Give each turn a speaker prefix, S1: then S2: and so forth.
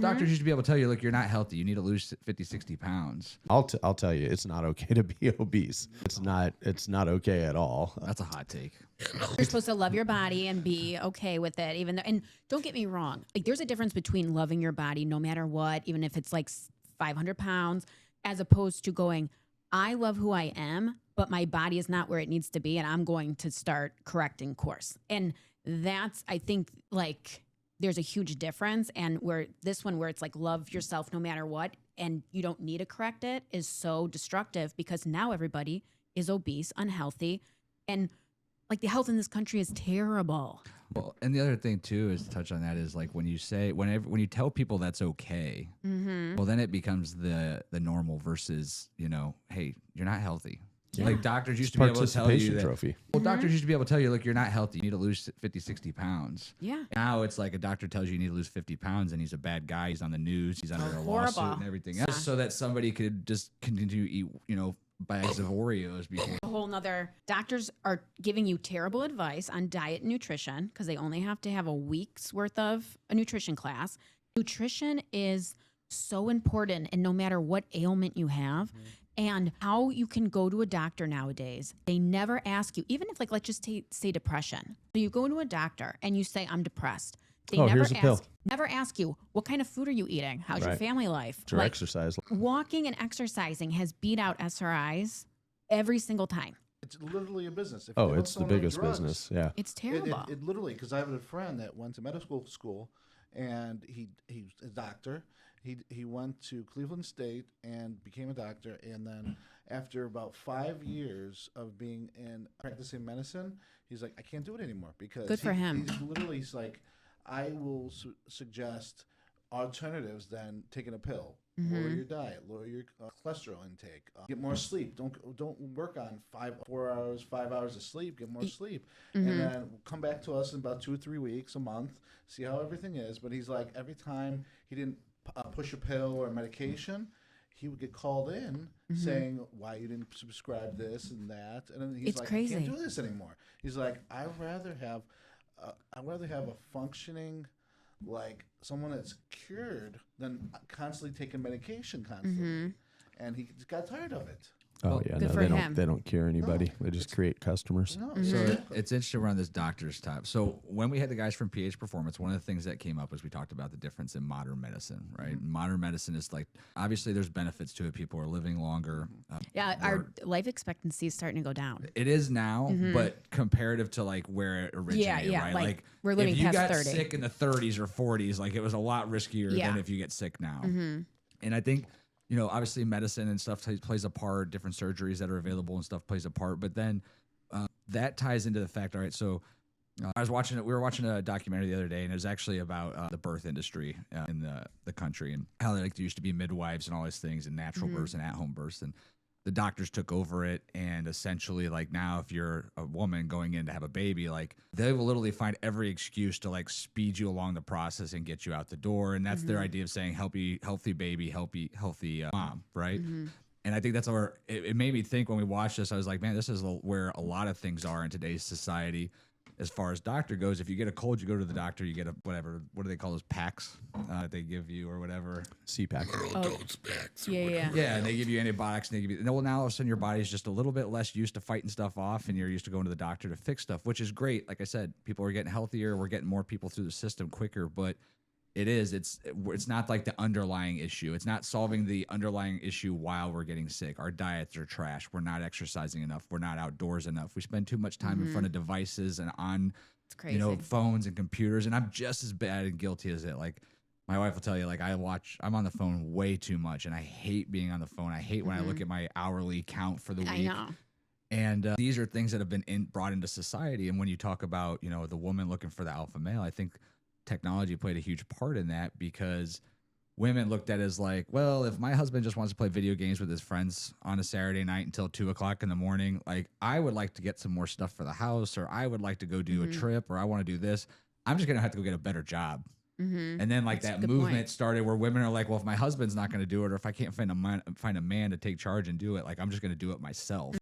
S1: doctors used to be able to tell you, look, you're not healthy. You need to lose 50, 60 pounds.
S2: I'll tell you, it's not okay to be obese. It's not okay at all.
S1: That's a hot take.
S3: You're supposed to love your body and be okay with it, even though, and don't get me wrong, like there's a difference between loving your body no matter what, even if it's like 500 pounds, as opposed to going, I love who I am, but my body is not where it needs to be, and I'm going to start correcting course. And that's, I think, like there's a huge difference. And where this one, where it's like love yourself no matter what, and you don't need to correct it, is so destructive, because now everybody is obese, unhealthy, and like the health in this country is terrible.
S1: Well, and the other thing too is to touch on that is like when you say when you tell people that's okay, well then it becomes the normal versus, you know, hey, you're not healthy. Yeah. Like doctors used to be able to tell you that.
S2: Trophy.
S1: Well, doctors used to be able to tell you, look, you're not healthy. You need to lose 50, 60 pounds.
S3: Yeah.
S1: Now it's like a doctor tells you you need to lose 50 pounds and he's a bad guy. He's on the news. He's under a lawsuit and everything else. So that somebody could just continue to eat, you know, bags of Oreos before.
S3: A whole nother, doctors are giving you terrible advice on diet and nutrition because they only have to have a week's worth of a nutrition class. Nutrition is so important, and no matter what ailment you have, and how you can go to a doctor nowadays, they never ask you, even if, like, let's just say depression. So you go to a doctor and you say, I'm depressed. They never ask you, what kind of food are you eating? How's your family life?
S2: Or exercise.
S3: Walking and exercising has beat out SRIs every single time.
S4: It's literally a business.
S2: It's the biggest business. Yeah.
S3: It's terrible.
S4: It literally, because I have a friend that went to medical school, and he's a doctor. He went to Cleveland State and became a doctor, and then after about 5 years of being in practicing medicine, he's like, I can't do it anymore, because
S3: Good for him.
S4: He's like, I will suggest alternatives than taking a pill. Lower your diet, lower your cholesterol intake, get more sleep. Don't work on 5 hours of sleep. Get more sleep, and then come back to us in about 2 or 3 weeks, a month, see how everything is. But he's like, every time he didn't push a pill or a medication, he would get called in saying, why you didn't prescribe this and that, and then he's like,
S3: crazy.
S4: I can't do this anymore. He's like, I'd rather have a functioning, like someone that's cured, than constantly taking medication constantly. And he got tired of it.
S2: Oh yeah,
S3: good for him.
S2: They don't cure anybody. They just create customers.
S4: No,
S1: So it's interesting we're on this doctor's top. So when we had the guys from PH Performance, one of the things that came up was we talked about the difference in modern medicine, right? Modern medicine is like, obviously there's benefits to it. People are living longer.
S3: Our life expectancy is starting to go down.
S1: It is now, but comparative to like where it originated, right?
S3: Like we're living
S1: if you
S3: past
S1: got
S3: 30.
S1: sick in the 30s or 40s, like it was a lot riskier than if you get sick now. And I think, you know, obviously medicine and stuff plays a part, different surgeries that are available and stuff plays a part. But then that ties into the fact, all right, so we were watching a documentary the other day, and it was actually about the birth industry in the country, and how like there used to be midwives and all these things, and natural births and at-home births, and the doctors took over it. And essentially, like, now if you're a woman going in to have a baby, like they will literally find every excuse to like speed you along the process and get you out the door. And that's their idea of saying healthy baby, healthy mom, right? And I think that's where it made me think when we watched this. I was like, man, this is where a lot of things are in today's society. As far as doctor goes, if you get a cold, you go to the doctor, you get a whatever, what do they call those packs that they give you or whatever?
S2: CPAC.
S3: Yeah,
S1: and they give you antibiotics, and they give you, well, now all of a sudden your body's just a little bit less used to fighting stuff off, and you're used to going to the doctor to fix stuff, which is great. Like I said, people are getting healthier, we're getting more people through the system quicker, but it's not like the underlying issue. It's not solving the underlying issue while we're getting sick. Our diets are trash. We're not exercising enough. We're not outdoors enough. We spend too much time in front of devices and on, phones and computers. And I'm just as bad and guilty as it. Like my wife will tell you, like I'm on the phone way too much, and I hate being on the phone. I hate when I look at my hourly count for the week.
S3: I know.
S1: And these are things that have been brought into society. And when you talk about, you know, the woman looking for the alpha male, I think technology played a huge part in that, because women looked at it as like, well, if my husband just wants to play video games with his friends on a Saturday night until 2:00 in the morning, like I would like to get some more stuff for the house, or I would like to go do a trip, or I want to do this. I'm just going to have to go get a better job. And then like that movement started where women are like, well, if my husband's not going to do it, or if I can't find a man to take charge and do it, like I'm just going to do it myself.